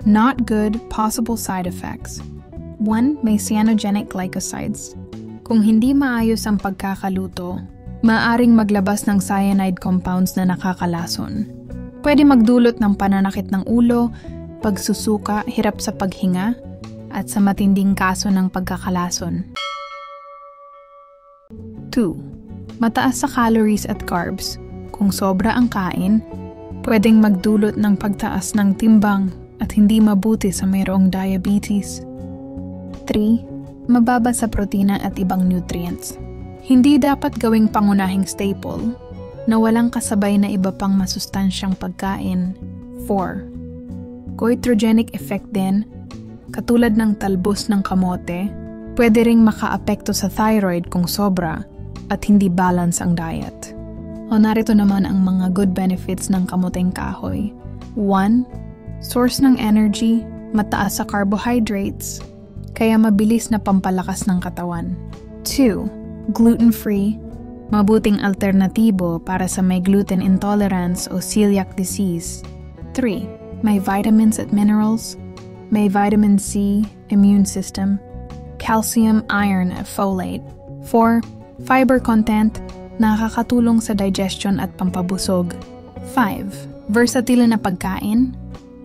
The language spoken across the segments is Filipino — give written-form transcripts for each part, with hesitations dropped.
Not good possible side effects. 1. May cyanogenic glycosides. Kung hindi maayos ang pagkakaluto, maaaring maglabas ng cyanide compounds na nakakalason. Pwede magdulot ng pananakit ng ulo, pagsusuka, hirap sa paghinga, at sa matinding kaso ng pagkakalason. 2. Mataas sa calories at carbs. Kung sobra ang kain, pwedeng magdulot ng pagtaas ng timbang at hindi mabuti sa mayroong diabetes. 3. Mababa sa protina at ibang nutrients. Hindi dapat gawing pangunahing staple na walang kasabay na iba pang masustansyang pagkain. 4. Goitrogenic effect din, katulad ng talbos ng kamote, pwede ring makaapekto sa thyroid kung sobra at hindi balance ang diet. O narito naman ang mga good benefits ng kamoteng kahoy. 1. Source ng energy, mataas sa carbohydrates, kaya mabilis na pampalakas ng katawan. 2. Gluten-free, mabuting alternatibo para sa may gluten intolerance o celiac disease. 3. May vitamins at minerals, may vitamin C, immune system, calcium, iron, at folate. 4. Fiber content, nakakatulong sa digestion at pampabusog. 5. Versatile na pagkain,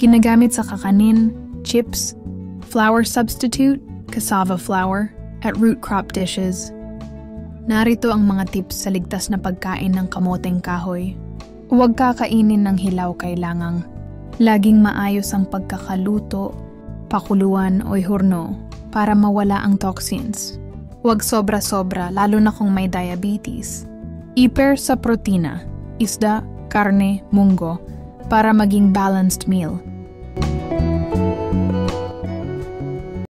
ginagamit sa kakanin, chips, flour substitute, cassava flour, at root crop dishes. Narito ang mga tips sa ligtas na pagkain ng kamoteng kahoy. Huwag kakainin ng hilaw kailangang. Laging maayos ang pagkakaluto, pakuluan o ihurno para mawala ang toxins. Huwag sobra-sobra lalo na kung may diabetes. I-pair sa protina, isda, karne, munggo para maging balanced meal.